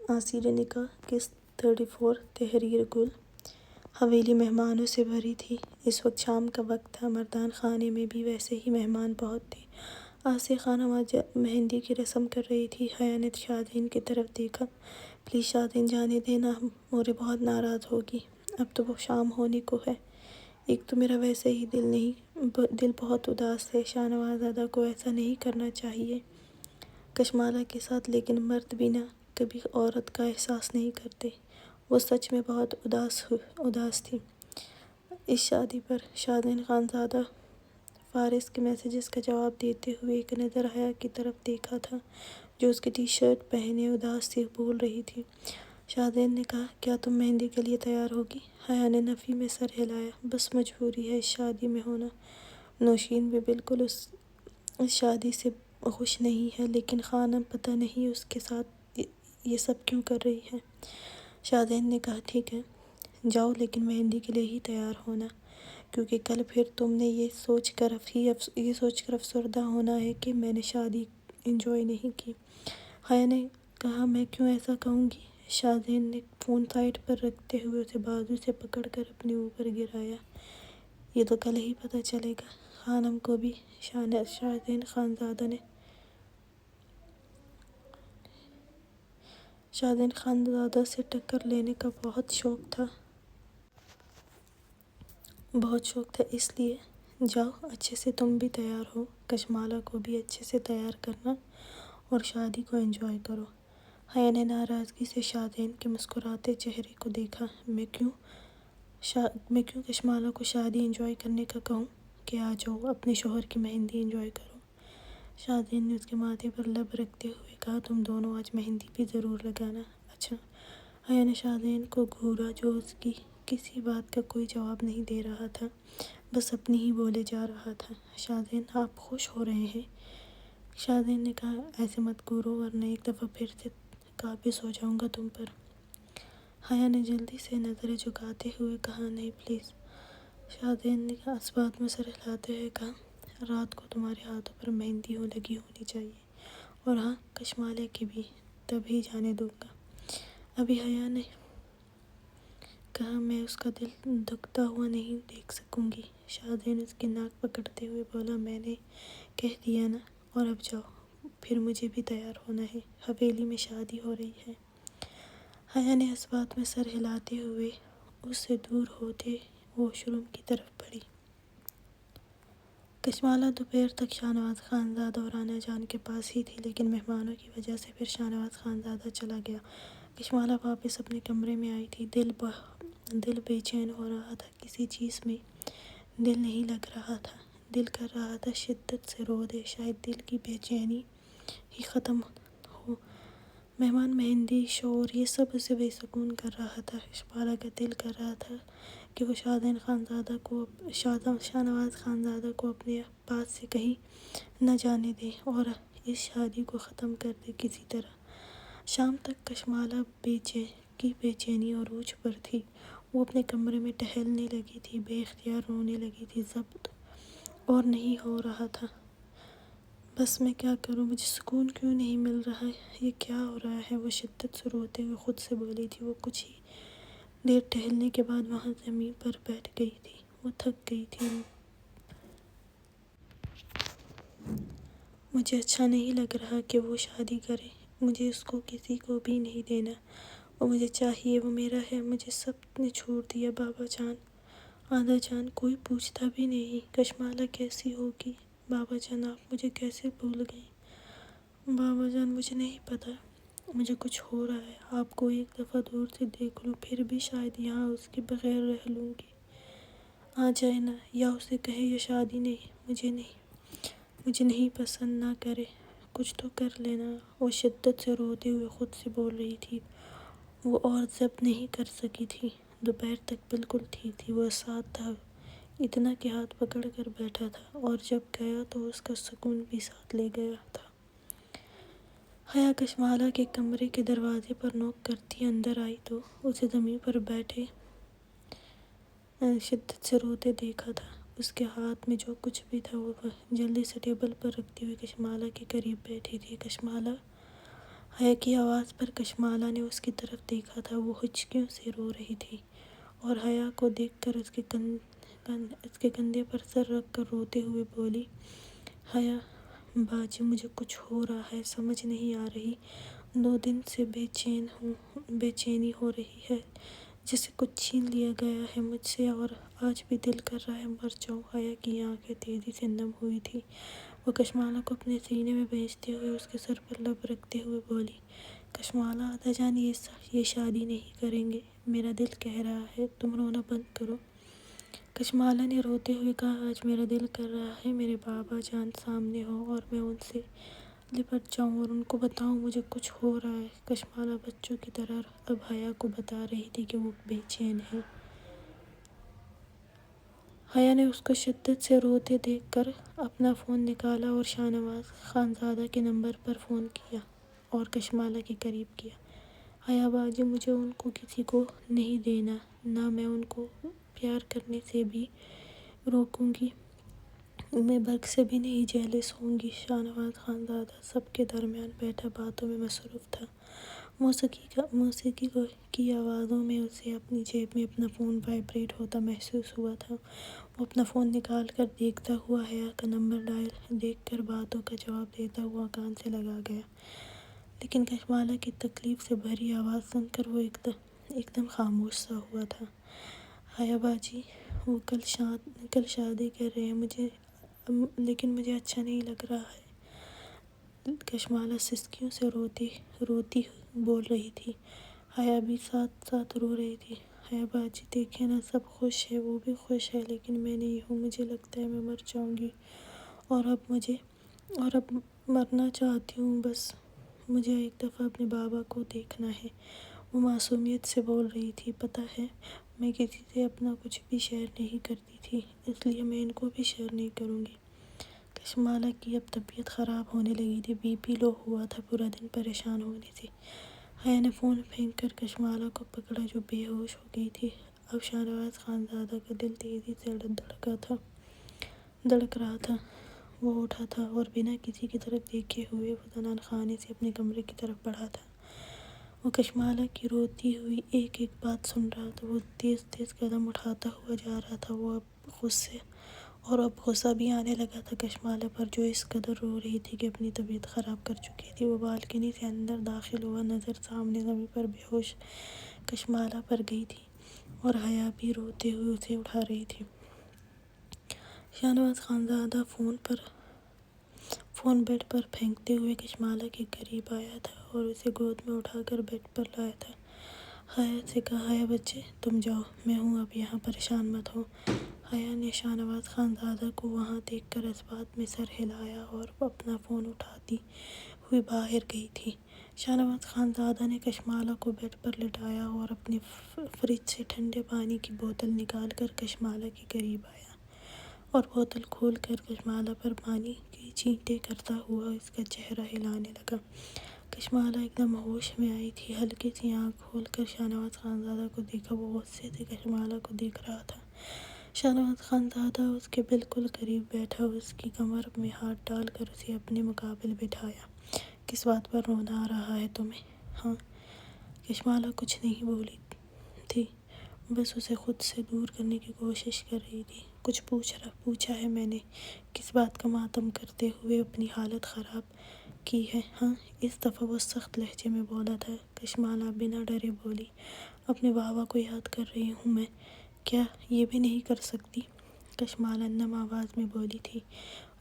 آثار نکاح قسط 34 تحریر گل۔ حویلی مہمانوں سے بھری تھی۔ اس وقت شام کا وقت تھا۔ مردان خانے میں بھی ویسے ہی مہمان بہت تھے۔ آسیہ خانم آج مہندی کی رسم کر رہی تھی۔ حیا نے شادین کی طرف دیکھا۔ پلیز شادین جانے دینا، مورے بہت ناراض ہوگی۔ اب تو وہ شام ہونے کو ہے۔ ایک تو میرا ویسے ہی دل بہت اداس ہے۔ شاہنواز دادا کو ایسا نہیں کرنا چاہیے کشمالہ کے ساتھ، لیکن مرد بھی نہ کبھی عورت کا احساس نہیں کرتے۔ وہ سچ میں بہت اداس تھی اس شادی پر۔ شادین خانزادہ فارس کے میسیجز کا جواب دیتے ہوئے ایک نظر حیا کی طرف دیکھا تھا، جو اس کی ٹی شرٹ پہنے اداس سی بول رہی تھی۔ شادین نے کہا، کیا تم مہندی کے لیے تیار ہوگی؟ حیا نے نفی میں سر ہلایا۔ بس مجبوری ہے اس شادی میں ہونا۔ نوشین بھی بالکل اس شادی سے خوش نہیں ہے، لیکن خانم پتہ نہیں اس کے ساتھ یہ سب کیوں کر رہی ہے۔ شادین نے کہا، ٹھیک ہے جاؤ، لیکن مہندی کے لیے ہی تیار ہونا، کیونکہ کل پھر تم نے یہ سوچ کر افسردہ ہونا ہے کہ میں نے شادی انجوائے نہیں کی۔ حیا نے کہا، میں کیوں ایسا کہوں گی؟ شادین نے فون سائیڈ پر رکھتے ہوئے اسے بازو سے پکڑ کر اپنے اوپر گرایا۔ یہ تو کل ہی پتہ چلے گا۔ خانم کو بھی شادین خانزادہ سے ٹکر لینے کا بہت شوق تھا، اس لیے جاؤ، اچھے سے تم بھی تیار ہو، کشمالہ کو بھی اچھے سے تیار کرنا اور شادی کو انجوائے کرو۔ حیا نے ناراضگی سے شادین کے مسکراتے چہرے کو دیکھا۔ میں کیوں کشمالہ کو شادی انجوائے کرنے کا کہوں کہ آ جاؤ، اپنے شوہر کی مہندی انجوائے کرو۔ شادین نے اس کے ماتھے پر لب رکھتے ہوئے کہا، تم دونوں آج مہندی بھی ضرور لگانا، اچھا؟ حیا نے شادین کو گھورا، جو اس کی کسی بات کا کوئی جواب نہیں دے رہا تھا، بس اپنی ہی بولے جا رہا تھا۔ شادین، آپ خوش ہو رہے ہیں؟ شادین نے کہا، ایسے مت گھورو ورنہ ایک دفعہ پھر سے قابض ہو جاؤں گا تم پر۔ حیا نے جلدی سے نظریں جھکاتے ہوئے کہا، نہیں پلیز۔ شادین نے اس بات میں سر ہلاتے ہوئے کہا، رات کو تمہارے ہاتھوں پر مہندی لگی ہونی چاہیے، اور ہاں، کشمالہ کی بھی، تبھی جانے دوں گا۔ ابھی حیا نے کہا، میں اس کا دل دکھتا ہوا نہیں دیکھ سکوں گی۔ شادین اس کی ناک پکڑتے ہوئے بولا، میں نے کہہ دیا نا، اور اب جاؤ، پھر مجھے بھی تیار ہونا ہے، حویلی میں شادی ہو رہی ہے۔ حیا نے اس بات میں سر ہلاتے ہوئے اس سے دور ہوتے واش روم کی طرف بڑھی۔ کشمالہ دوپہر تک شاہنواز خانزادہ اور رانا جان کے پاس ہی تھی، لیکن مہمانوں کی وجہ سے پھر شاہنواز خانزادہ چلا گیا۔ کشمالہ واپس اپنے کمرے میں آئی تھی۔ دل بے چین ہو رہا تھا، کسی چیز میں دل نہیں لگ رہا تھا۔ دل کر رہا تھا شدت سے رو دے، شاید دل کی بے چینی ہی ختم ہو۔ مہمان، مہندی، شور، یہ سب اسے بے سکون کر رہا تھا۔ کشمالہ کا دل کر رہا تھا کہ وہ شاہنواز خانزادہ کو اپنے پاس سے کہیں نہ جانے دے اور اس شادی کو ختم کر دے کسی طرح۔ شام تک کشمالہ بے چینی اور عروج پر تھی۔ وہ اپنے کمرے میں ٹہلنے لگی تھی، بے اختیار رونے لگی تھی، ضبط اور نہیں ہو رہا تھا۔ بس میں کیا کروں، مجھے سکون کیوں نہیں مل رہا، یہ کیا ہو رہا ہے؟ وہ شدت سے روتے ہوئے خود سے بولی تھی۔ وہ کچھ ہی دیر ٹہلنے کے بعد وہاں زمین پر بیٹھ گئی تھی۔ وہ تھک گئی تھی۔ مجھے اچھا نہیں لگ رہا کہ وہ شادی کرے، مجھے اس کو کسی کو بھی نہیں دینا، وہ مجھے چاہیے، وہ میرا ہے، مجھے سب نے چھوڑ دیا۔ بابا جان، آدا جان، کوئی پوچھتا بھی نہیں کشمالہ کیسی ہوگی۔ بابا جان، آپ مجھے کیسے بھول گئے؟ بابا جان، مجھے نہیں پتا، مجھے کچھ ہو رہا ہے، آپ کو ایک دفعہ دور سے دیکھ لوں، پھر بھی شاید یہاں اس کے بغیر رہ لوں گی۔ آ جائے نا، یا اسے کہے یہ شادی مجھے نہیں پسند، نہ کرے، کچھ تو کر لینا۔ وہ شدت سے روتے ہوئے خود سے بول رہی تھی۔ وہ اور ضبط نہیں کر سکی تھی۔ دوپہر تک بالکل ٹھیک تھی، وہ ساتھ تھا، اتنا کہ ہاتھ پکڑ کر بیٹھا تھا، اور جب گیا تو اس کا سکون بھی ساتھ لے گیا تھا۔ حیا کشمالہ کے کمرے کے دروازے پر نوک کرتی اندر آئی تو اسے زمین پر بیٹھے شدت سے روتے دیکھا تھا۔ اس کے ہاتھ میں جو کچھ بھی تھا وہ جلدی سے ٹیبل پر رکھتی ہوئی کشمالہ کے قریب بیٹھی تھی۔ کشمالہ، حیا کی آواز پر کشمالہ نے اس کی طرف دیکھا تھا۔ وہ ہچکیوں سے رو رہی تھی اور حیا کو دیکھ کر اس کے کندھے پر سر رکھ کر روتے ہوئے بولی، حیا باجی مجھے کچھ ہو رہا ہے، سمجھ نہیں آ رہی۔ 2 دن سے بے چینی ہو رہی ہے، جیسے کچھ چھین لیا گیا ہے مجھ سے، اور آج بھی دل کر رہا ہے مر جاؤں۔ حیا کی آنکھیں تیزی سے نم ہوئی تھی۔ وہ کشمالہ کو اپنے سینے میں بھیجتے ہوئے اس کے سر پر لب رکھتے ہوئے بولی، کشمالہ آدا جان یہ شادی نہیں کریں گے، میرا دل کہہ رہا ہے، تم رونا بند کرو۔ کشمالہ نے روتے ہوئے کہا، آج میرا دل کر رہا ہے میرے بابا جان سامنے ہو اور میں ان سے لپٹ جاؤں اور ان کو بتاؤں مجھے کچھ ہو رہا ہے۔ کشمالہ بچوں کی طرح اب حیا کو بتا رہی تھی کہ وہ بے چین ہے۔ حیا نے اس کو شدت سے روتے دیکھ کر اپنا فون نکالا اور شاہنواز خانزادہ کے نمبر پر فون کیا اور کشمالہ کے قریب کیا۔ حیا باجی مجھے ان کو کسی کو نہیں دینا، نہ میں ان کو پیار کرنے سے بھی روکوں گی، میں برق سے بھی نہیں جیلس ہوں گی۔ شاہنواز خانزادہ سب کے درمیان بیٹھا باتوں میں مصروف تھا۔ موسیقی کی آوازوں میں اسے اپنی جیب میں اپنا فون وائبریٹ ہوتا محسوس ہوا تھا۔ وہ اپنا فون نکال کر دیکھتا ہوا حیا کا نمبر ڈائل دیکھ کر باتوں کا جواب دیتا ہوا کان سے لگا گیا، لیکن کشمالہ کی تکلیف سے بھری آواز سن کر وہ ایک دم خاموش سا ہوا تھا۔ حیا باجی وہ کل شادی کر رہے ہیں، لیکن مجھے اچھا نہیں لگ رہا ہے۔ کشمالہ سسکیوں سے روتی بول رہی تھی۔ حیا بھی ساتھ ساتھ رو رہی تھی۔ حیا باجی دیکھیں نا، سب خوش ہے، وہ بھی خوش ہے، لیکن میں نہیں ہوں، مجھے لگتا ہے میں مر جاؤں گی، اور اب مرنا چاہتی ہوں، بس مجھے ایک دفعہ اپنے بابا کو دیکھنا ہے۔ وہ معصومیت سے بول رہی تھی، پتہ ہے میں کسی سے اپنا کچھ بھی شیئر نہیں کرتی تھی، اس لیے میں ان کو بھی شیئر نہیں کروں گی۔ کشمالہ کی اب طبیعت خراب ہونے لگی تھی، بی پی لو ہوا تھا پورا دن پریشان ہونے سے۔ حیا نے فون پھینک کر کشمالہ کو پکڑا جو بے ہوش ہو گئی تھی۔ اب شاہنواز خانزادہ کا دل تیزی سے دھڑک رہا تھا۔ وہ اٹھا تھا اور بنا کسی کی طرف دیکھے ہوئے وہ زنان خانے سے اپنے کمرے کی طرف بڑھا تھا۔ وہ کشمالہ کی روتی ہوئی ایک ایک بات سن رہا تھا۔ وہ تیز تیز قدم اٹھاتا ہوا جا رہا تھا۔ وہ اب غصہ بھی آنے لگا تھا کشمالہ پر، جو اس قدر رو رہی تھی کہ اپنی طبیعت خراب کر چکی تھی۔ وہ بالکنی سے اندر داخل ہوا، نظر سامنے زمین پر بے ہوش کشمالہ پر گئی تھی اور حیا بھی روتے ہوئے اسے اٹھا رہی تھی۔ شاہنواز خانزادہ فون بیڈ پر پھینکتے ہوئے کشمالہ کے قریب آیا تھا اور اسے گود میں اٹھا کر بیڈ پر لایا تھا۔ حیا سے کہا، حیا بچے تم جاؤ، میں ہوں اب یہاں، پریشان مت ہو۔ حیا نے شاہنواز خانزادہ کو وہاں دیکھ کر اس بات میں سر ہلایا اور اپنا فون اٹھاتی ہوئی باہر گئی تھی۔ شاہنواز خانزادہ نے کشمالہ کو بیڈ پر لٹایا اور اپنی فریج سے ٹھنڈے پانی کی بوتل نکال کر کشمالہ کے قریب آیا اور بوتل کھول کر کشمالہ پر پانی کی چھینٹیں کرتا ہوا اس کا چہرہ ہلانے لگا۔ کشمالہ ایک دم ہوش میں آئی تھی، ہلکی سی آنکھ کھول کر شاہنواز خانزادہ کو دیکھا۔ وہ غصے سے کشمالہ کو دیکھ رہا تھا۔ شاہنواز خانزادہ اس کے بالکل قریب بیٹھا، اس کی کمر میں ہاتھ ڈال کر اسے اپنے مقابل بٹھایا۔ کس بات پر رونا آ رہا ہے تمہیں؟ ہاں؟ کشمالہ کچھ نہیں بولی تھی، بس اسے خود سے دور کرنے کی کوشش کر رہی تھی۔ کچھ پوچھا ہے میں نے؟ کس بات کا ماتم کرتے ہوئے اپنی حالت خراب کی ہے؟ ہاں؟ اس دفعہ وہ سخت لہجے میں بولا تھا۔ کشمالہ بنا ڈرے بولی، اپنے بابا کو یاد کر رہی ہوں میں، کیا یہ بھی نہیں کر سکتی؟ کشمالہ نم آواز میں بولی تھی۔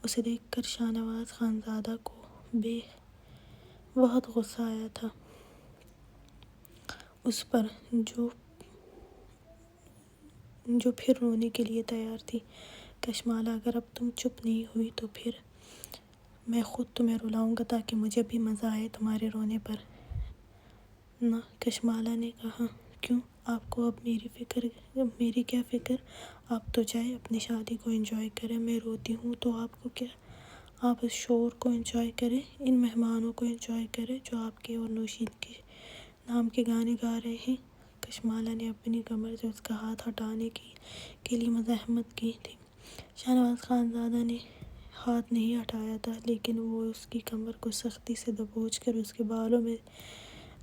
اسے دیکھ کر شاہنواز خانزادہ کو بہت غصہ آیا تھا اس پر، جو پھر رونے کے لیے تیار تھی۔ کشمالہ اگر اب تم چپ نہیں ہوئی تو پھر میں خود تمہیں رلاؤں گا تاکہ مجھے بھی مزہ آئے تمہارے رونے پر۔ نہ، کشمالہ نے کہا، کیوں؟ آپ کو اب میری کیا فکر؟ آپ تو جائیں اپنی شادی کو انجوائے کریں، میں روتی ہوں تو آپ کو کیا؟ آپ اس شور کو انجوائے کریں، ان مہمانوں کو انجوائے کریں جو آپ کے اور نوشین کے نام کے گانے گا رہے ہیں۔ کشمالہ نے اپنی کمر سے اس کا ہاتھ ہٹانے کے لیے مزاحمت کی تھی۔ شاہنواز خانزادہ نے ہاتھ نہیں ہٹایا تھا، لیکن وہ اس کی کمر کو سختی سے دبوچ کر اس کے بالوں میں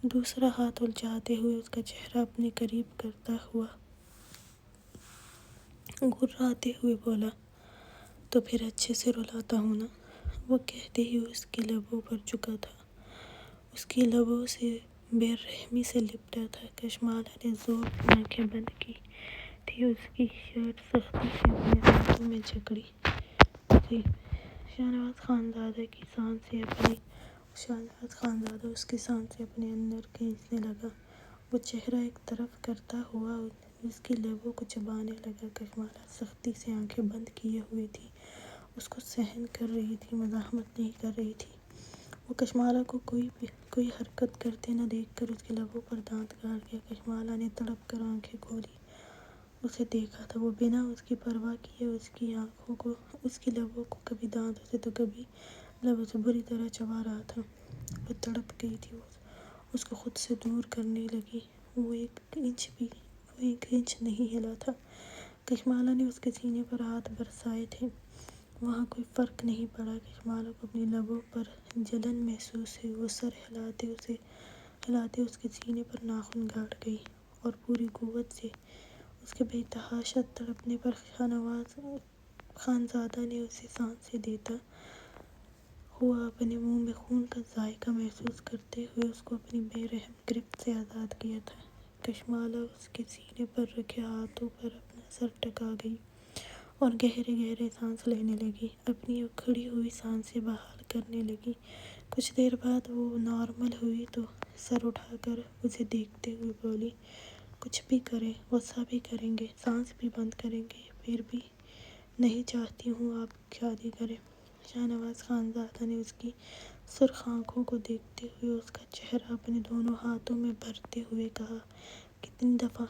دوسرا ہاتھ الجھاتے ہوئے اس کا چہرہ اپنے قریب کرتا ہوا گھراتے ہوئے بولا، تو پھر اچھے سے رلاتا ہوں نا؟ وہ کہتے ہی اس کے لبوں پر جھکا تھا، اس کی لبوں سے بے رحمی سے لپٹا تھا۔ کشمالہ نے زور سے آنکھیں بند کی تھی، اس کی شرٹ سختی سے اپنے ہاتھوں میں جکڑی تھی۔ شاہنواز خانزادہ اس کی سانسیں اپنے اندر کھینچنے لگا۔ وہ چہرہ ایک طرف کرتا ہوا اس کی لبوں کو چبانے لگا۔ کشمالہ سختی سے آنکھیں بند کیے ہوئے تھی، اس کو سہن کر رہی تھی، مزاحمت نہیں کر رہی تھی۔ وہ کشمالہ کو کوئی حرکت کرتے نہ دیکھ کر اس کے لبوں پر دانت گاڑ گیا۔ کشمالہ نے تڑپ کر آنکھیں کھولی، اسے دیکھا تھا۔ وہ بنا اس کی پرواہ کیے اس کی آنکھوں کو، اس کی لبوں کو کبھی دانتوں سے تو کبھی لبوں سے بری طرح چبا رہا تھا۔ وہ تڑپ گئی تھی، اس کو خود سے دور کرنے لگی۔ وہ ایک انچ نہیں ہلا تھا۔ کشمالہ نے اس کے سینے پر ہاتھ برسائے تھے، وہاں کوئی فرق نہیں پڑا۔ کشمالہ کو اپنی لبوں پر جلن محسوس ہوئی۔ وہ سر ہلاتے اس کے سینے پر ناخن گاڑ گئی اور پوری قوت سے اس کے بے تحاشا تڑپنے پر شاہنواز خانزادہ نے اسے سانسیں دیتا ہوا اپنے منہ میں خون کا ذائقہ محسوس کرتے ہوئے اس کو اپنی بے رحم گرفت سے آزاد کیا تھا۔ کشمالہ اس کے سینے پر رکھے ہاتھوں پر اپنا سر ٹکا گئی اور گہرے گہرے سانس لینے لگی، اپنی اکھڑی ہوئی سانسیں بحال کرنے لگی۔ کچھ دیر بعد وہ نارمل ہوئی تو سر اٹھا کر اسے دیکھتے ہوئے بولی، کچھ بھی کریں، غصہ بھی کریں گے، سانس بھی بند کریں گے، پھر بھی نہیں چاہتی ہوں آپ شادی کریں۔ شاہنواز خانزادہ نے اس کی سرخ آنکھوں کو دیکھتے ہوئے اس کا چہرہ اپنے دونوں ہاتھوں میں بھرتے ہوئے کہا، کتنی دفعہ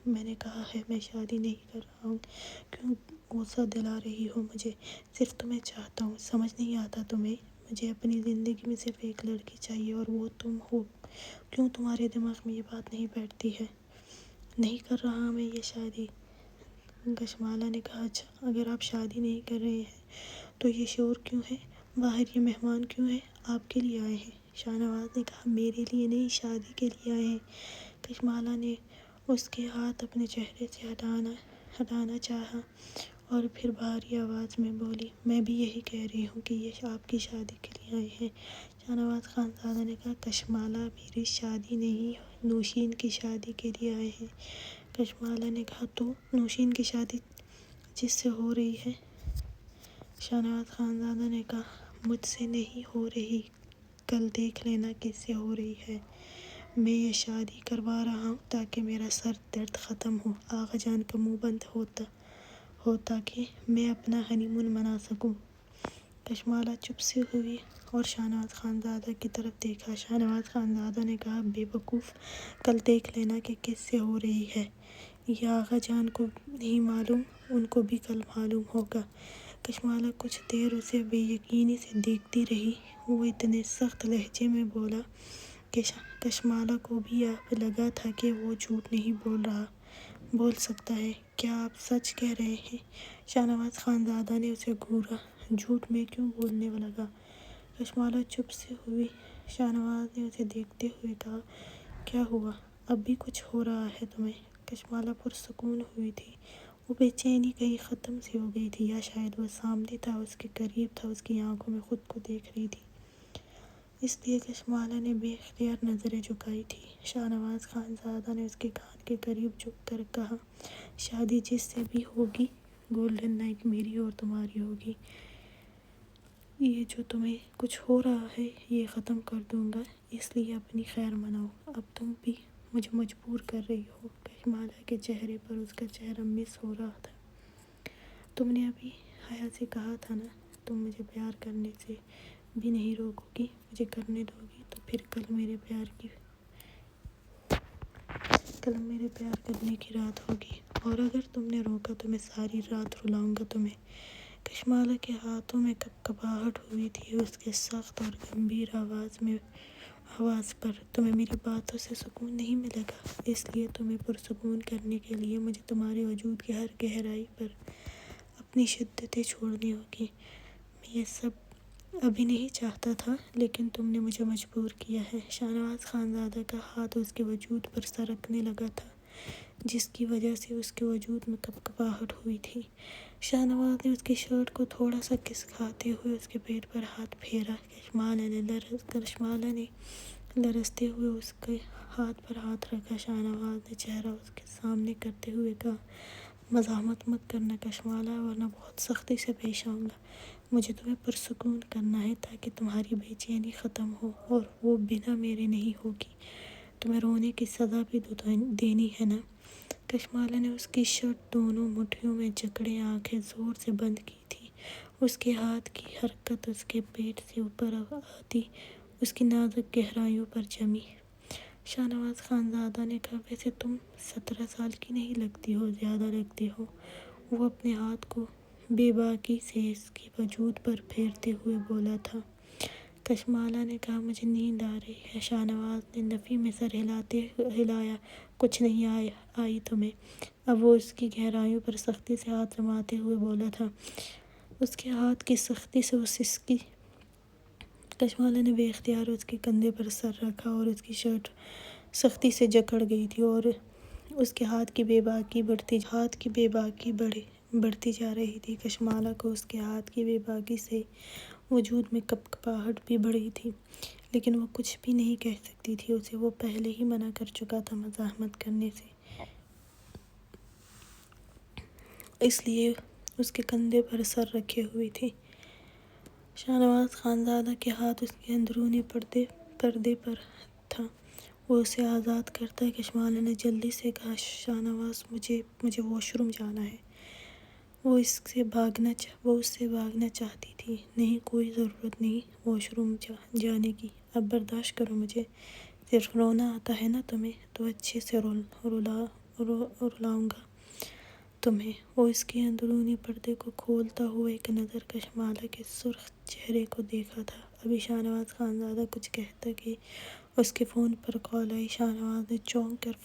میں نے کہا ہے میں شادی نہیں کر رہا ہوں، کیوں غصہ دلا رہی ہو مجھے؟ صرف تمہیں چاہتا ہوں، سمجھ نہیں آتا تمہیں؟ مجھے اپنی زندگی میں صرف ایک لڑکی چاہیے اور وہ تم ہو۔ کیوں تمہارے دماغ میں یہ بات نہیں بیٹھتی ہے؟ نہیں کر رہا میں یہ شادی۔ کشمالہ نے کہا، اچھا اگر آپ شادی نہیں کر رہے ہیں تو یہ شور کیوں ہے؟ باہر یہ مہمان کیوں ہیں؟ آپ کے لیے آئے ہیں۔ شاہنواز نے کہا، میرے لیے نہیں، شادی کے لیے آئے ہیں۔ کشمالہ نے اس کے ہاتھ اپنے چہرے سے ہٹانا چاہا اور پھر بھاری آواز میں بولی، میں بھی یہی کہہ رہی ہوں کہ یہ آپ کی شادی کے لیے آئے ہیں۔ شاہنواز خانزادہ نے کہا، کشمالہ میری شادی نہیں، نوشین کی شادی کے لیے آئے ہیں۔ کشمالہ نے کہا، تو نوشین کی شادی جس سے ہو رہی ہے؟ شاہنواز خانزادہ نے کہا، مجھ سے نہیں ہو رہی، کل دیکھ لینا کس سے ہو رہی ہے۔ میں یہ شادی کروا رہا ہوں تاکہ میرا سر درد ختم ہو، آغا جان کا منہ بند ہو تاکہ میں اپنا ہنی مون منا سکوں۔ کشمالہ چپ سی ہوئی اور شاہنواز خانزادہ کی طرف دیکھا۔ شاہنواز خانزادہ نے کہا، بے وقوف، کل دیکھ لینا کہ کس سے ہو رہی ہے۔ یہ آغا جان کو نہیں معلوم، ان کو بھی کل معلوم ہوگا۔ کشمالہ کچھ دیر اسے بے یقینی سے دیکھتی رہی۔ وہ اتنے سخت لہجے میں بولا کہ کشمالہ کو بھی لگا تھا کہ وہ جھوٹ نہیں بول سکتا ہے۔ کیا آپ سچ کہہ رہے ہیں؟ شاہنواز خانزادہ نے اسے گھورا، جھوٹ میں کیوں بولنے لگا؟ کشمالہ چپ سی ہوئی۔ شاہنواز نے اسے دیکھتے ہوئے کہا، کیا ہوا، اب بھی کچھ ہو رہا ہے تمہیں؟ کشمالہ پرسکون ہوئی تھی، وہ بے چینی کہیں ختم سی ہو گئی تھی، یا شاید وہ سامنے تھا، اس کے قریب تھا، اس کی آنکھوں میں خود کو دیکھ رہی تھی، اس لیے کشمالہ نے بے اختیار نظریں جھکائی تھی۔ شاہنواز خانزادہ نے اس کے کان کے قریب جھک کر کہا، شادی جس سے بھی ہوگی، گولڈن نائٹ میری اور تمہاری ہوگی۔ یہ جو تمہیں کچھ ہو رہا ہے یہ ختم کر دوں گا، اس لیے اپنی خیر مناؤ۔ اب تم بھی مجھے مجبور کر رہی ہو۔ کشمالہ کے چہرے پر اس کا چہرہ مس ہو رہا تھا۔ تم نے ابھی حیا سے کہا تھا نا، تم مجھے پیار کرنے سے بھی نہیں روکو گی، مجھے کرنے دو گی، تو پھر کل میرے پیار کرنے کی رات ہوگی، اور اگر تم نے روکا تو میں ساری رات رلاؤں گا تمہیں۔ کشمالہ کے ہاتھوں میں کپکپاہٹ ہوئی تھی اس کے سخت اور گمبھیر آواز پر، تمہیں میری باتوں سے سکون نہیں ملے گا، اس لیے تمہیں پرسکون کرنے کے لیے مجھے تمہارے وجود کی ہر گہرائی پر اپنی شدتیں چھوڑنی ہوگی۔ میں یہ سب ابھی نہیں چاہتا تھا، لیکن تم نے مجھے مجبور کیا ہے۔ شاہنواز خانزادہ کا ہاتھ اس کے وجود پر سرکنے لگا تھا، جس کی وجہ سے اس کے وجود میں کپکپاہٹ ہوئی تھی۔ شاہنواز نے اس کی شرٹ کو تھوڑا سا کس کھاتے ہوئے اس کے پیٹ پر ہاتھ پھیرا۔ کشمالہ نے لرزتے ہوئے اس کے ہاتھ پر ہاتھ رکھا۔ شاہنواز نے چہرہ اس کے سامنے کرتے ہوئے کہا، مزاحمت مت کرنا کشمالہ، ورنہ بہت سختی سے پیش آؤں گا۔ مجھے تمہیں پرسکون کرنا ہے تاکہ تمہاری بے چینی ختم ہو، اور وہ بنا میرے نہیں ہوگی۔ تمہیں رونے کی سزا بھی دینی ہے نا؟ کشمالہ نے اس کی شرٹ دونوں مٹھیوں میں جکڑے آنکھیں زور سے بند کی تھی۔ اس کے ہاتھ کی حرکت اس کے پیٹ سے اوپر آتی اس کی نازک گہرائیوں پر جمی۔ شاہنواز خانزادہ نے کہا، ویسے تم 17 سال کی نہیں لگتی ہو، زیادہ لگتی ہو۔ وہ اپنے ہاتھ کو بے باکی سے اس کے وجود پر پھیرتے ہوئے بولا تھا۔ کشمالہ نے کہا، مجھے نیند آ رہی ہے۔ شاہنواز نے نفی میں سر ہلایا، کچھ نہیں آئی تمہیں؟ اب وہ اس کی گہرائیوں پر سختی سے ہاتھ جماتے ہوئے بولا تھا۔ اس کے ہاتھ کی سختی سے وہ سسکی۔ کشمالہ نے بے اختیار اس کے کندھے پر سر رکھا اور اس کی شرٹ سختی سے جکڑ گئی تھی، اور اس کے ہاتھ کی بے باکی بڑھتی جا رہی تھی۔ کشمالہ کو اس کے ہاتھ کی بے باکی سے وجود میں کپکپاہٹ بھی بڑھی تھی، لیکن وہ کچھ بھی نہیں کہہ سکتی تھی۔ اسے وہ پہلے ہی منع کر چکا تھا مزاحمت کرنے سے، اس لیے اس کے کندھے پر سر رکھے ہوئی تھی۔ شاہنواز خانزادہ کے ہاتھ اس کے اندرونی پردے پر تھا، وہ اسے آزاد کرتا۔ کشمالہ نے جلدی سے کہا، شاہنواز، مجھے واش روم جانا ہے۔ وہ اس سے بھاگنا چاہتی تھی۔ نہیں، کوئی ضرورت نہیں واش روم جانے کی، اب برداشت کرو مجھے۔ صرف رونا آتا ہے نا تمہیں، تو اچھے سے رلاؤں گا تمہیں۔ وہ اس کے اندرونی پردے کو کھولتا ہوا ایک نظر کشمالہ کے سرخ چہرے کو دیکھا تھا۔ ابھی شاہنواز خانزادہ کچھ کہتا کہ اس کے فون پر کال آئی۔ شاہنواز نے چونک کر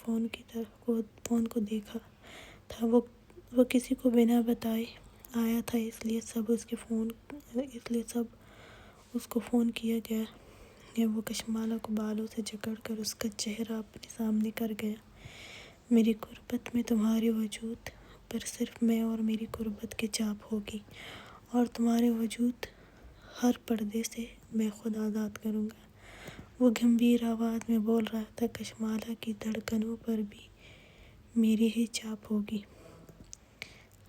فون کو دیکھا تھا۔ وہ کسی کو بنا بتائے آیا تھا، اس لیے سب اس کو فون کیا گیا۔ وہ کشمالہ کو بالوں سے جکڑ کر اس کا چہرہ اپنے سامنے کر گیا۔ میری قربت میں تمہارے وجود پر صرف میں اور میری قربت کی چھاپ ہوگی، اور تمہارے وجود ہر پردے سے میں خود آزاد کروں گا۔ وہ گمبھیر آواز میں بول رہا تھا، کشمالہ کی دھڑکنوں پر بھی میری ہی چھاپ ہوگی۔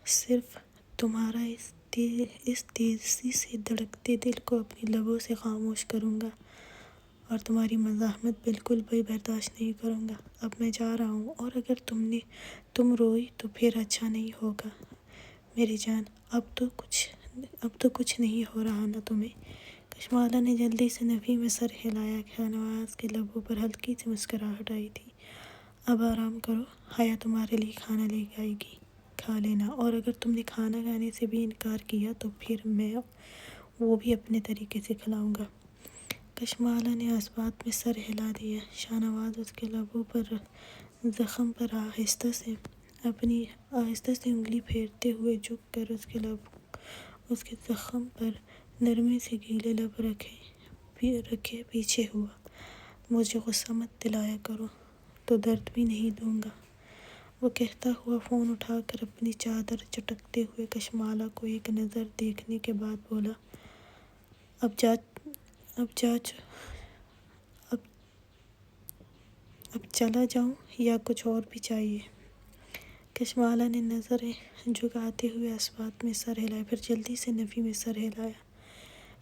صرف تمہارا اس تیزی سے دھڑکتے دل کو اپنی لبوں سے خاموش کروں گا، اور تمہاری مزاحمت بالکل بھی برداشت نہیں کروں گا۔ اب میں جا رہا ہوں، اور اگر تم روئی تو پھر اچھا نہیں ہوگا میری جان۔ اب تو کچھ نہیں ہو رہا نا تمہیں؟ کشمالہ نے جلدی سے نفی میں سر ہلایا۔ شاہنواز کے لبوں پر ہلکی سی مسکراہٹ آئی تھی۔ اب آرام کرو، حیا تمہارے لیے کھانا لے کے آئے گی، کھا لینا، اور اگر تم نے کھانا کھانے سے بھی انکار کیا تو پھر میں وہ بھی اپنے طریقے سے کھلاؤں گا۔ کشمالہ نے اس بات میں سر ہلا دیا۔ شاہنواز اس کے لبوں پر زخم پر آہستہ سے انگلی پھیرتے ہوئے جھک کر اس کے زخم پر نرمی سے گیلے لب رکھے پیچھے ہوا۔ مجھے غصہ مت دلایا کرو تو درد بھی نہیں دوں گا، وہ کہتا ہوا فون اٹھا کر اپنی چادر چٹکتے ہوئے کشمالہ کو ایک نظر دیکھنے کے بعد بولا، اب چلا جاؤں یا کچھ اور بھی چاہیے؟ کشمالہ نے نظریں جھکاتے ہوئے اس بات میں سر ہلایا، پھر جلدی سے نفی میں سر ہلایا۔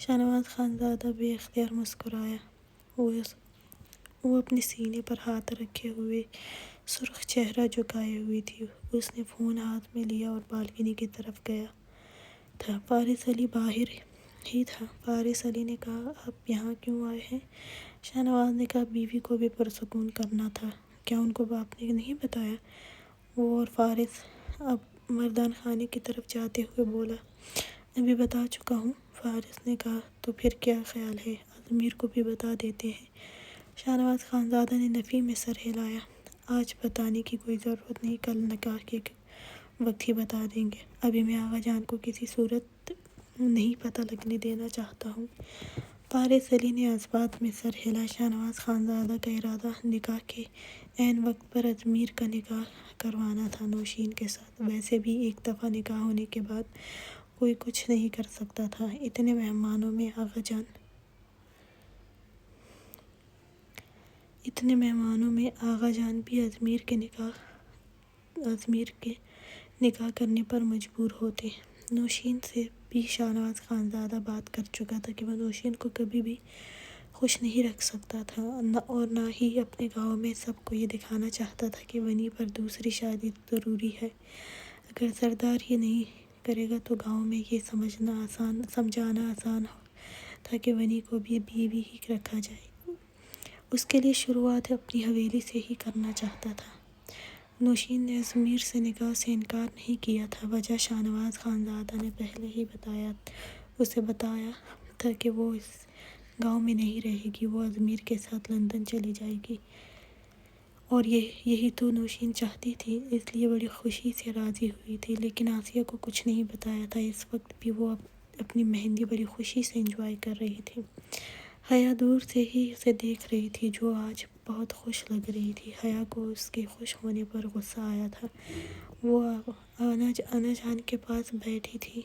شاہنواز خانزادہ بے اختیار مسکرایا۔ وہ اپنے سینے پر ہاتھ رکھے ہوئے سرخ چہرہ جھکائے ہوئی تھی۔ اس نے فون ہاتھ میں لیا اور بالکنی کی طرف گیا تھا۔ فارس علی باہر ہی تھا۔ فارس علی نے کہا، آپ یہاں کیوں آئے ہیں؟ شاہنواز نے کہا، بیوی کو بھی پرسکون کرنا تھا۔ کیا ان کو آپ نے نہیں بتایا؟ وہ اور فارس اب مردان خانے کی طرف جاتے ہوئے بولا، ابھی بتا چکا ہوں۔ فارس نے کہا، تو پھر کیا خیال ہے اضمیر کو بھی بتا دیتے ہیں؟ شاہنواز خانزادہ نے نفی میں سر ہلایا، آج بتانے کی کوئی ضرورت نہیں، کل نکاح کے وقت ہی بتا دیں گے۔ ابھی میں آغا جان کو کسی صورت نہیں پتہ لگنے دینا چاہتا ہوں۔ فارس علی نے اس بات میں سر ہلا۔ شاہنواز خانزادہ کا ارادہ نکاح کے عین وقت پر اجمیر کا نکاح کروانا تھا نوشین کے ساتھ۔ ویسے بھی ایک دفعہ نکاح ہونے کے بعد کوئی کچھ نہیں کر سکتا تھا۔ اتنے مہمانوں میں آغا جان بھی اجمیر کے نکاح کرنے پر مجبور ہوتے۔ نوشین سے بھی شاہنواز خانزادہ بات کر چکا تھا کہ وہ نوشین کو کبھی بھی خوش نہیں رکھ سکتا تھا اور نہ ہی اپنے گاؤں میں سب کو یہ دکھانا چاہتا تھا کہ ونی پر دوسری شادی ضروری ہے۔ اگر سردار یہ نہیں کرے گا تو گاؤں میں یہ سمجھانا آسان تھا کہ ونی کو بھی بیوی ہی رکھا جائے۔ اس کے لیے شروعات اپنی حویلی سے ہی کرنا چاہتا تھا۔ نوشین نے اجمیر سے نکاح سے انکار نہیں کیا تھا۔ وجہ شاہنواز خانزادہ نے پہلے ہی اسے بتایا تھا کہ وہ اس گاؤں میں نہیں رہے گی، وہ اجمیر کے ساتھ لندن چلی جائے گی، اور یہی تو نوشین چاہتی تھی، اس لیے بڑی خوشی سے راضی ہوئی تھی۔ لیکن آسیہ کو کچھ نہیں بتایا تھا۔ اس وقت بھی وہ اپنی مہندی بڑی خوشی سے انجوائے کر رہی تھی۔ حیا دور سے ہی اسے دیکھ رہی تھی، جو آج بہت خوش لگ رہی تھی۔ حیا کو اس کے خوش ہونے پر غصہ آیا تھا۔ وہ آنا جان کے پاس بیٹھی تھی۔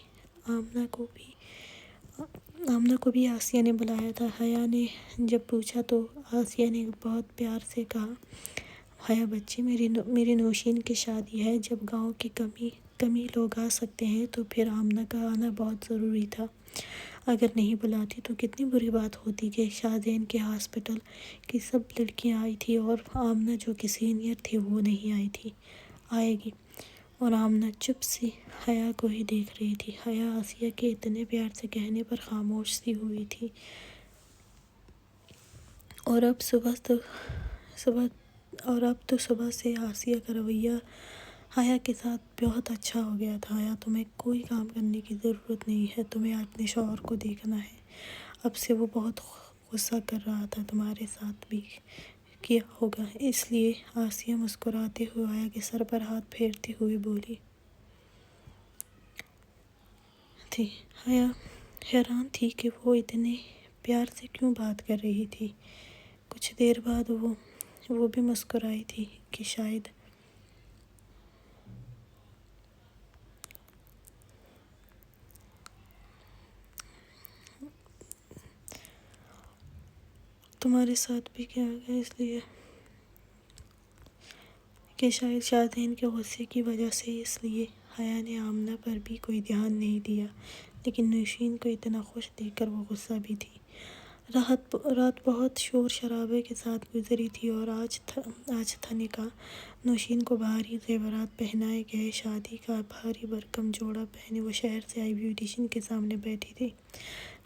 آمنہ کو بھی آسیہ نے بلایا تھا۔ حیا نے جب پوچھا تو آسیہ نے بہت پیار سے کہا، حیا بچی، میری نوشین کی شادی ہے۔ جب گاؤں کے کم ہی لوگ آ سکتے ہیں تو پھر آمنہ کا آنا بہت ضروری تھا۔ اگر نہیں بلاتی تو کتنی بری بات ہوتی کہ شاہزین کے ہاسپٹل کی سب لڑکیاں آئی تھیں اور آمنہ جو کہ سینئر تھی وہ نہیں آئے گی۔ اور آمنہ چپ سی حیا کو ہی دیکھ رہی تھی۔ حیا آسیہ کے اتنے پیار سے کہنے پر خاموش سی ہوئی تھی۔ اور اب تو صبح سے آسیہ کا رویہ حیا کے ساتھ بہت اچھا ہو گیا تھا۔ حیا، تمہیں کوئی کام کرنے کی ضرورت نہیں ہے، تمہیں اپنے شوہر کو دیکھنا ہے۔ اب سے وہ بہت غصہ کر رہا تھا، تمہارے ساتھ بھی کیا ہوگا۔ اس لیے آسیہ مسکراتے ہوئے حیا کے سر پر ہاتھ پھیرتے ہوئے بولی تھی۔ حیا حیران تھی کہ وہ اتنے پیار سے کیوں بات کر رہی تھی۔ کچھ دیر بعد وہ بھی مسکرائی تھی کہ شاید تمہارے ساتھ بھی کیا ہوگا، اس لیے کہ شاید شاہزین کے غصے کی وجہ سے اس لیے حیا نے آمنہ پر بھی کوئی دھیان نہیں دیا، لیکن نوشین کو اتنا خوش دیکھ کر وہ غصہ بھی تھی۔ رات بہت شور شرابے کے ساتھ گزری تھی اور آج تھا نکاح۔ نوشین کو بھاری زیورات پہنائے گئے، شادی کا بھاری بھرکم جوڑا پہنے وہ شہر سے آئی بیوٹیشین کے سامنے بیٹھی تھی۔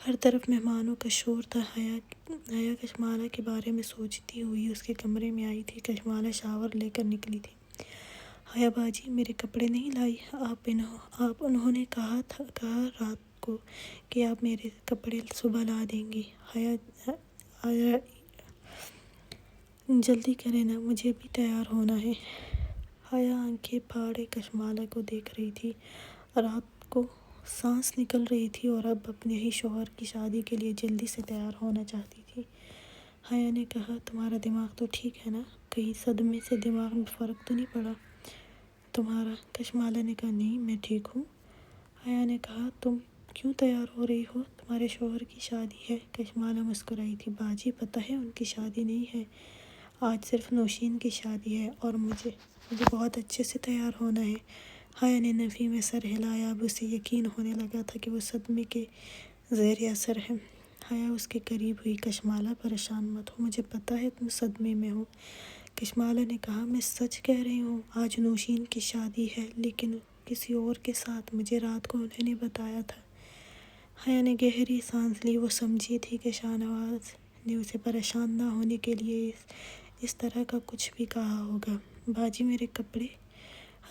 ہر طرف مہمانوں کا شور تھا۔ حیا کشمالہ کے بارے میں سوچتی ہوئی اس کے کمرے میں آئی تھی۔ کشمالہ شاور لے کر نکلی تھی۔ حیا باجی، میرے کپڑے نہیں لائی؟ انہوں نے کہا رات کو کہ آپ میرے کپڑے صبح لا دیں گی۔ حیا جلدی کریں نا، مجھے بھی تیار ہونا ہے۔ حیا آنکھیں پھاڑے کشمالہ کو دیکھ رہی تھی۔ رات کو سانس نکل رہی تھی اور اب اپنے ہی شوہر کی شادی کے لیے جلدی سے تیار ہونا چاہتی تھی۔ حیا نے کہا، تمہارا دماغ تو ٹھیک ہے نا؟ کہیں صدمے سے دماغ میں فرق تو نہیں پڑا تمہارا؟ کشمالہ نے کہا، نہیں، میں ٹھیک ہوں۔ حیا نے کہا، تم کیوں تیار ہو رہی ہو؟ تمہارے شوہر کی شادی ہے۔ کشمالہ مسکرائی تھی، باجی پتہ ہے ان کی شادی نہیں ہے، آج صرف نوشین کی شادی ہے اور مجھے بہت اچھے سے تیار ہونا ہے۔ حیا نے نفی میں سر ہلایا۔ اب اسے یقین ہونے لگا تھا کہ وہ صدمے کے زیر اثر ہے۔ حیا اس کے قریب ہوئی۔ کشمالہ پریشان مت ہو، مجھے پتہ ہے تم صدمے میں ہو۔ کشمالہ نے کہا، میں سچ کہہ رہی ہوں، آج نوشین کی شادی ہے، لیکن کسی اور کے ساتھ، مجھے رات کو انہوں نے بتایا تھا۔ حیا نے گہری سانس لی۔ وہ سمجھی تھی کہ شاہنواز نے اسے پریشان نہ ہونے کے لیے اس طرح کا کچھ بھی کہا ہوگا۔ باجی میرے کپڑے؟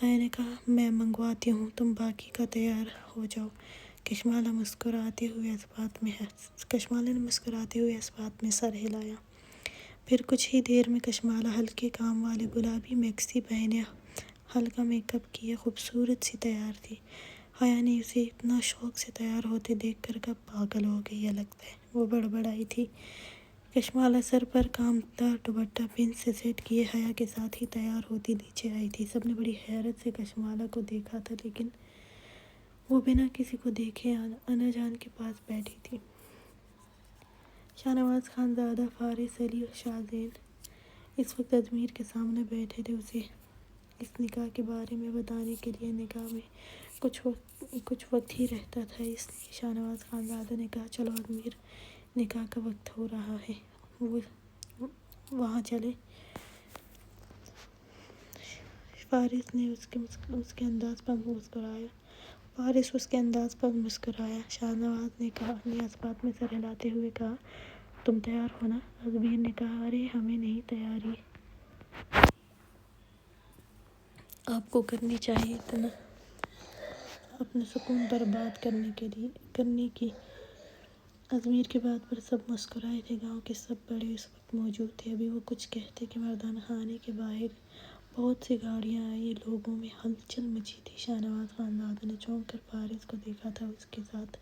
حیا نے کہا، میں منگواتی ہوں، تم باقی کا تیار ہو جاؤ۔ کشمالہ نے مسکراتے ہوئے اس بات میں سر ہلایا۔ پھر کچھ ہی دیر میں کشمالہ ہلکے کام والے گلابی میکسی پہنے، ہلکا میک اپ کیے، خوبصورت سی تیار تھی۔ حیا نے اسے اتنا شوق سے تیار ہوتے دیکھ کر کب پاگل ہو گئی ہے لگتا ہے، وہ بڑبڑائی تھی۔ کشمالہ سر پر کامدار دوپٹہ پن سے سیٹ کیے حیا کے ساتھ ہی تیار ہوتی نیچے آئی تھی۔ سب نے بڑی حیرت سے کشمالہ کو دیکھا تھا، لیکن وہ بنا کسی کو دیکھے انا جان کے پاس بیٹھی تھی۔ شاہنواز خانزادہ، فارس علی اور شاہزین اس وقت اجمیر کے سامنے بیٹھے تھے۔ اسے اس نکاح کے بارے میں بتانے کے لیے نکاح میں کچھ وقت ہی رہتا تھا، اس لیے شاہنواز خانزادہ نے کہا چلو اجمیر، نکاح کا وقت ہو رہا ہے، وہاں چلیں۔ فارس اس کے انداز پر مسکرایا۔ شاہنواز نے کہا، اپنی اسباب میں سر ہلاتے ہوئے کہا، تم تیار ہو نا؟ اجمیر نے کہا، ارے ہمیں نہیں تیاری آپ کو کرنی چاہیے، اتنا اپنا سکون برباد کرنے کی۔ اجمیر کی بات پر سب مسکرائے تھے، گاؤں کے سب بڑے اس وقت موجود تھے۔ ابھی وہ کچھ کہتے کہ مردانہ خانے کے باہر بہت سی گاڑیاں آئیں، لوگوں میں ہلچل مچی تھی۔ شاہنواز خانزادہ نے چونک کر فارس کو دیکھا تھا، اس کے ساتھ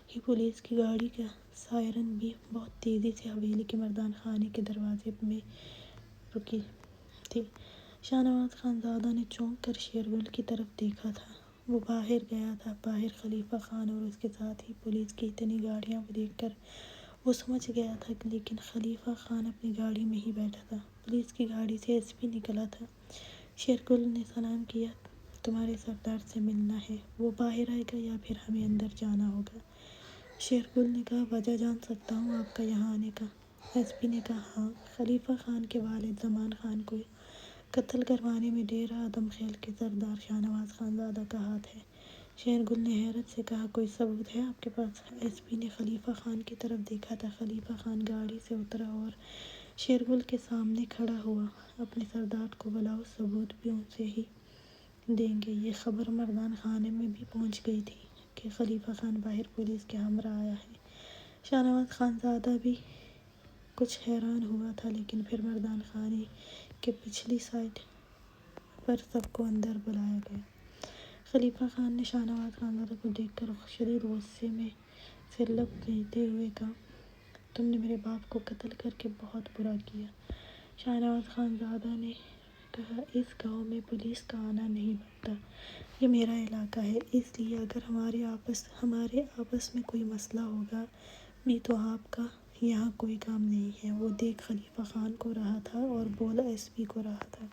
ہی پولیس کی گاڑی کا سائرن بھی بہت تیزی سے حویلی کے مردانہ خانے کے دروازے میں رکی تھی۔ شاہنواز خانزادہ نے چونک کر شیرگل کی طرف دیکھا تھا، وہ باہر گیا تھا۔ باہر خلیفہ خان اور اس کے ساتھ ہی پولیس کی اتنی گاڑیاں دیکھ کر وہ سمجھ گیا تھا، لیکن خلیفہ خان اپنی گاڑی میں ہی بیٹھا تھا۔ پولیس کی گاڑی سے ایس پی نکلا تھا۔ شیرگل نے سلام کیا، تمہارے سردار سے ملنا ہے، وہ باہر آئے گا یا پھر ہمیں اندر جانا ہوگا؟ شیرگل نے کہا، وجہ جان سکتا ہوں آپ کا یہاں آنے کا؟ ایس پی نے کہا، ہاں، خلیفہ خان کے والد زمان خان کو قتل کروانے میں ڈیرہ عدم خیل کے سردار شاہنواز خانزادہ کا ہاتھ ہے۔ شیرگل نے حیرت سے کہا، کوئی ثبوت ہے آپ کے پاس؟ ایس پی نے خلیفہ خان کی طرف دیکھا تھا۔ خلیفہ خان گاڑی سے اترا اور شیرگل کے سامنے کھڑا ہوا۔ اپنے سردار کو بلاؤ، ثبوت بھی ان سے ہی دیں گے۔ یہ خبر مردان خانے میں بھی پہنچ گئی تھی کہ خلیفہ خان باہر پولیس کے ہمراہ آیا ہے۔ شاہنواز خانزادہ بھی کچھ حیران ہوا تھا، لیکن پھر مردان خانے کے پچھلی سائڈ پر سب کو اندر بلایا گیا۔ خلیفہ خان نے شاہنواز خانزادہ کو دیکھ کر شدید غصے میں سے لب لیتے ہوئے کہا، تم نے میرے باپ کو قتل کر کے بہت برا کیا۔ شاہنواز خانزادہ نے کہا، اس گاؤں میں پولیس کا آنا نہیں بنتا، یہ میرا علاقہ ہے، اس لیے اگر ہمارے آپس میں کوئی مسئلہ ہوگا بھی تو آپ کا یہاں کوئی کام نہیں ہے۔ وہ دیکھ خلیفہ خان کو رہا تھا اور بولا ایس پی کو رہا تھا۔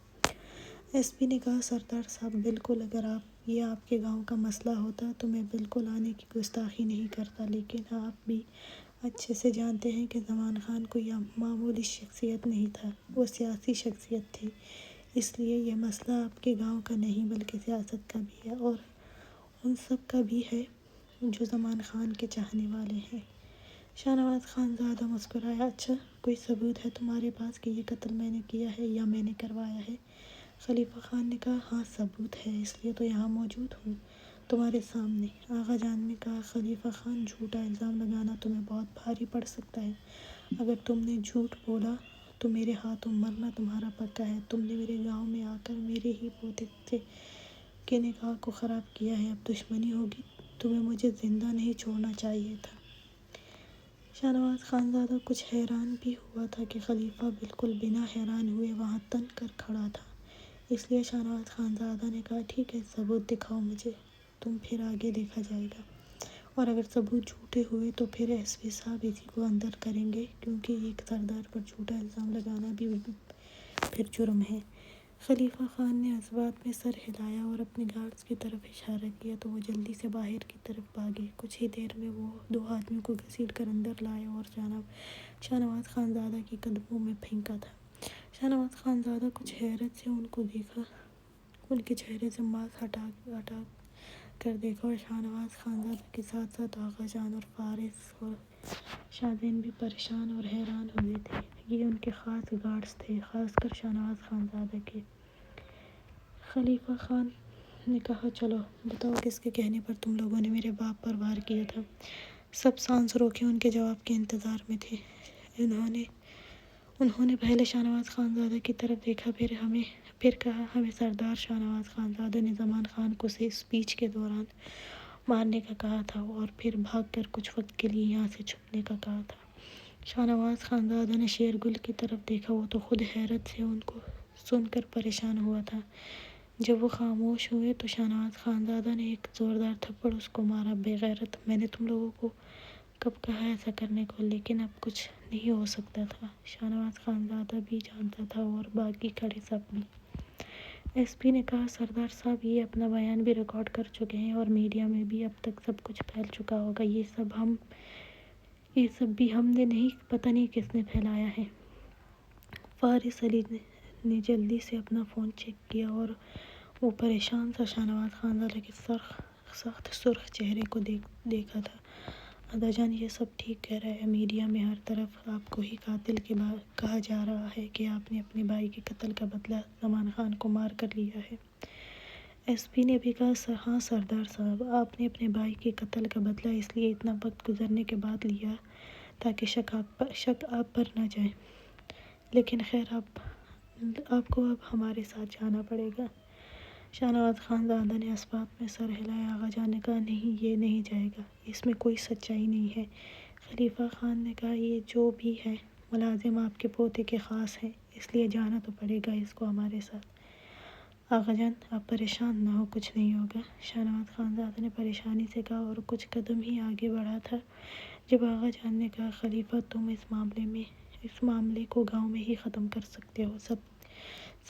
ایس پی نے کہا، سردار صاحب، بالکل، اگر یہ آپ کے گاؤں کا مسئلہ ہوتا تو میں بالکل آنے کی گستاخی نہیں کرتا، لیکن آپ بھی اچھے سے جانتے ہیں کہ زمان خان کوئی معمولی شخصیت نہیں تھا، وہ سیاسی شخصیت تھی، اس لیے یہ مسئلہ آپ کے گاؤں کا نہیں بلکہ سیاست کا بھی ہے، اور ان سب کا بھی ہے جو زمان خان کے چاہنے والے ہیں۔ شاہنواز خانزادہ مسکرایا، اچھا، کوئی ثبوت ہے تمہارے پاس کہ یہ قتل میں نے کیا ہے یا میں نے کروایا ہے؟ خلیفہ خان نے کہا، ہاں، ثبوت ہے، اس لیے تو یہاں موجود ہوں تمہارے سامنے۔ آغا جان نے کہا، خلیفہ خان، جھوٹا الزام لگانا تمہیں بہت بھاری پڑ سکتا ہے، اگر تم نے جھوٹ بولا تو میرے ہاتھوں مرنا تمہارا پکا ہے۔ تم نے میرے گاؤں میں آ کر میرے ہی پوتے کے نکاح کو خراب کیا ہے، اب دشمنی ہوگی، تمہیں مجھے زندہ نہیں چھوڑنا چاہیے تھا۔ شاہنواز خانزادہ کچھ حیران بھی ہوا تھا کہ خلیفہ بالکل بنا حیران ہوئے وہاں تن کر کھڑا تھا، اس لیے شاہنواز خانزادہ نے کہا، ٹھیک ہے، ثبوت دکھاؤ مجھے، تم پھر آگے دیکھا جائے گا، اور اگر ثبوت جھوٹے ہوئے تو پھر ایس پی صاحب اسی کو اندر کریں گے، کیونکہ ایک سردار پر جھوٹا الزام لگانا بھی پھر جرم ہے۔ خلیفہ خان نے اسباب میں سر ہلایا اور اپنے گارڈز کی طرف اشارہ کیا تو وہ جلدی سے باہر کی طرف بھاگے۔ کچھ ہی دیر میں وہ 2 آدمیوں کو گھسیٹ کر اندر لائے اور شاہنواز خانزادہ کے قدموں میں پھینکا تھا۔ شاہنواز خانزادہ کچھ حیرت سے ان کو دیکھا، ان کے چہرے سے ماسک ہٹا کر دیکھا، اور شاہنواز خانزادہ کے ساتھ ساتھ آغا جان اور فارس اور شاہزین بھی پریشان اور حیران ہوئے تھے۔ یہ ان کے خاص گارڈز تھے، خاص کر شاہنواز خانزادہ کے۔ خلیفہ خان نے کہا، چلو بتاؤ، کس کے کہنے پر تم لوگوں نے میرے باپ پر وار کیا تھا؟ سب سانس روکے ان کے جواب کے انتظار میں تھے۔ انہوں نے پہلے شاہنواز خانزادہ کی طرف دیکھا، پھر کہا، ہمیں سردار شاہنواز خانزادہ نے زمان خان کو سے اسپیچ کے دوران مارنے کا کہا تھا اور پھر بھاگ کر کچھ وقت کے لیے یہاں سے چھپنے کا کہا تھا۔ شاہ نواز خانزادہ نے شیرگل کی طرف دیکھا، وہ تو خود حیرت سے ان کو سن کر پریشان ہوا تھا۔ جب وہ خاموش ہوئے تو شاہ نواز خانزادہ نے ایک زوردار تھپڑ اس کو مارا۔ بے غیرت، میں نے تم لوگوں کو کب کہا ایسا کرنے کو، لیکن اب کچھ نہیں ہو سکتا تھا۔ شاہ نواز خانزادہ بھی جانتا تھا اور باقی کھڑے سب بھی۔ ایس پی نے کہا، سردار صاحب یہ اپنا بیان بھی ریکارڈ کر چکے ہیں اور میڈیا میں بھی اب تک سب کچھ پھیل چکا ہوگا۔ یہ سب بھی ہم نے نہیں، پتہ نہیں کس نے پھیلایا ہے۔ فارس علی نے جلدی سے اپنا فون چیک کیا اور وہ پریشان سا شاہ نواز خانزادہ کے سخت سرخ چہرے کو دیکھا تھا۔ ادا جان، یہ سب ٹھیک کہہ رہا ہے، میڈیا میں ہر طرف آپ کو ہی قاتل کہا جا رہا ہے کہ آپ نے اپنے بھائی کے قتل کا بدلہ زمان خان کو مار کر لیا ہے۔ ایس پی نے بھی کہا، ہاں سردار صاحب، آپ نے اپنے بھائی کے قتل کا بدلہ اس لیے اتنا وقت گزرنے کے بعد لیا تاکہ شک آپ پر نہ جائے، لیکن خیر آپ کو اب ہمارے ساتھ جانا پڑے گا۔ شاہ نواز خانزادہ نے اس بات میں سر ہلایا۔ آغا جان نے کہا، نہیں، یہ نہیں جائے گا، اس میں کوئی سچائی نہیں ہے۔ خلیفہ خان نے کہا، یہ جو بھی ہے ملازم آپ کے پوتے کے خاص ہے، اس لیے جانا تو پڑے گا اس کو ہمارے ساتھ۔ آغا جان، آپ پریشان نہ ہو، کچھ نہیں ہوگا، شاہ نواز خانزادہ نے پریشانی سے کہا اور کچھ قدم ہی آگے بڑھا تھا جب آغا جان نے کہا، خلیفہ تم اس معاملے کو گاؤں میں ہی ختم کر سکتے ہو۔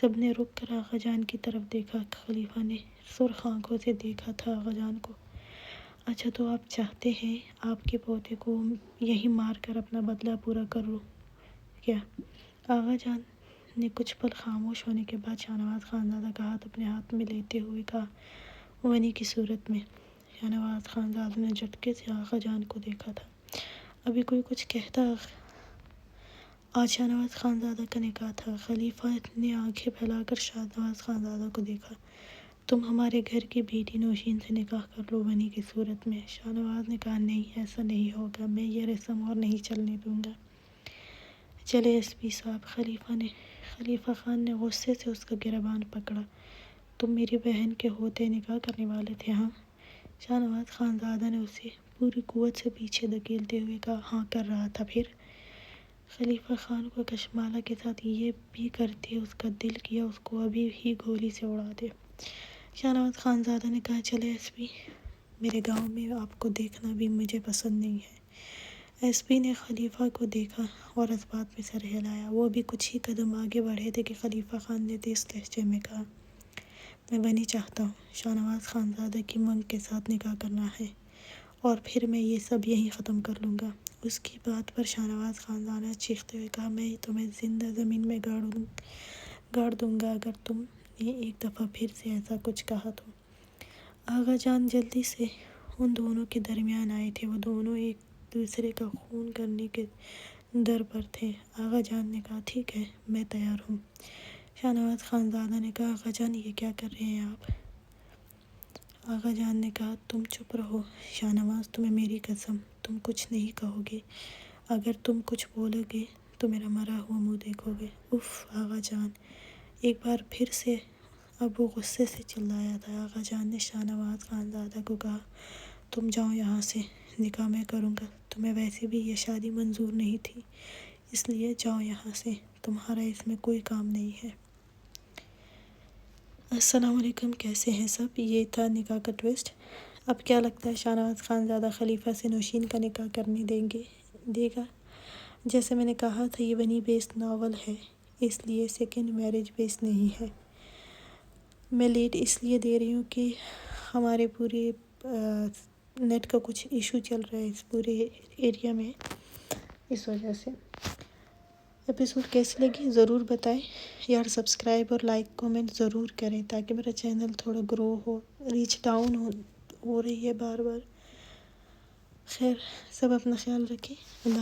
سب نے رک کر آغا جان کی طرف دیکھا۔ خلیفہ نے سرخ آنکھوں سے دیکھا تھا آغا جان کو۔ اچھا، تو آپ چاہتے ہیں آپ کے پوتے کو یہیں مار کر اپنا بدلہ پورا کر لوں کیا؟ آغا جان نے کچھ پل خاموش ہونے کے بعد شاہ نواز خانزادہ کا ہاتھ اپنے ہاتھ میں لیتے ہوئے کہا، ونی کی صورت میں۔ شاہ نواز خانزادہ نے جھٹکے سے آغا جان کو دیکھا تھا۔ ابھی کوئی کچھ کہتا؟ آج شاہ نواز خانزادہ کا نکاح تھا۔ خلیفہ نے آنکھیں پھیلا کر شاہ نواز خانزادہ کو دیکھا۔ تم ہمارے گھر کی بیٹی نوشین سے نکاح کر لو ونی کی صورت میں۔ شاہ نواز نے کہا، نہیں، ایسا نہیں ہوگا، میں یہ رسم اور نہیں چلنے دوں گا۔ چلے ایس پی صاحب، خلیفہ خان نے غصے سے اس کا گریبان پکڑا۔ تم میری بہن کے ہوتے نکاح کرنے والے تھے، ہاں؟ شاہ نواز خانزادہ نے اسے پوری قوت سے پیچھے دھکیلتے ہوئے کہا، ہاں کر رہا تھا، پھر؟ خلیفہ خان کو کشمالہ کے ساتھ یہ بھی کرتے اس کا دل کیا اس کو ابھی ہی گولی سے اڑا دے۔ شاہ نواز خانزادہ نے کہا، چلے ایس پی، میرے گاؤں میں آپ کو دیکھنا بھی مجھے پسند نہیں ہے۔ ایس پی نے خلیفہ کو دیکھا اور اس بات میں سر ہلایا۔ وہ بھی کچھ ہی قدم آگے بڑھے تھے کہ خلیفہ خان نے تیز لہجے میں کہا، میں ونی چاہتا ہوں، شاہ نواز خانزادہ کی منگ کے ساتھ نکاح کرنا ہے اور پھر میں یہ سب یہیں ختم کر لوں گا۔ اس کی بات پر شاہ نواز خانزادہ نے چیختے ہوئے کہا، میں تمہیں زندہ زمین میں گاڑ دوں گا اگر تم نے ایک دفعہ پھر سے ایسا کچھ کہا تو۔ آغا جان جلدی سے ان دونوں کے درمیان آئے تھے۔ وہ دونوں ایک دوسرے کا خون کرنے کے در پر تھے۔ آغا جان نے کہا، ٹھیک ہے، میں تیار ہوں۔ شاہ نواز خانزادہ نے کہا، آغا جان، یہ کیا کر رہے ہیں آپ؟ آغا جان نے کہا، تم چپ رہو شاہ نواز، تمہیں میری قسم، تم کچھ نہیں کہو گے۔ اگر تم کچھ بولو گے تو میرا مرا ہوا منہ دیکھو گے۔ اف آغا جان، ایک بار پھر سے اب وہ غصے سے چلایا تھا۔ آغا جان نے شاہ نواز خانزادہ کو کہا، تم جاؤ یہاں سے، نکاح میں کروں گا، تمہیں ویسے بھی یہ شادی منظور نہیں تھی، اس لیے جاؤ یہاں سے، تمہارا اس میں کوئی کام نہیں ہے۔ السلام علیکم، کیسے ہیں سب؟ یہ تھا نکاح کا ٹوسٹ۔ اب کیا لگتا ہے شاہ نواز خانزادہ خلیفہ سے نوشین کا نکاح کرنے دے گا؟ جیسے میں نے کہا تھا، یہ ونی بیسڈ ناول ہے، اس لیے سیکنڈ میرج بیسڈ نہیں ہے۔ میں لیٹ اس لیے دے رہی ہوں کہ ہمارے پورے نیٹ کا کچھ ایشو چل رہا ہے اس پورے ایریا میں، اس وجہ سے۔ ایپیسوڈ کیسی لگی ضرور بتائیں یار، سبسکرائب اور لائک کومنٹ ضرور کریں تاکہ میرا چینل تھوڑا گرو ہو، ریچ ڈاؤن ہو رہی ہے بار بار۔ خیر، سب اپنا خیال رکھیں۔ اللہ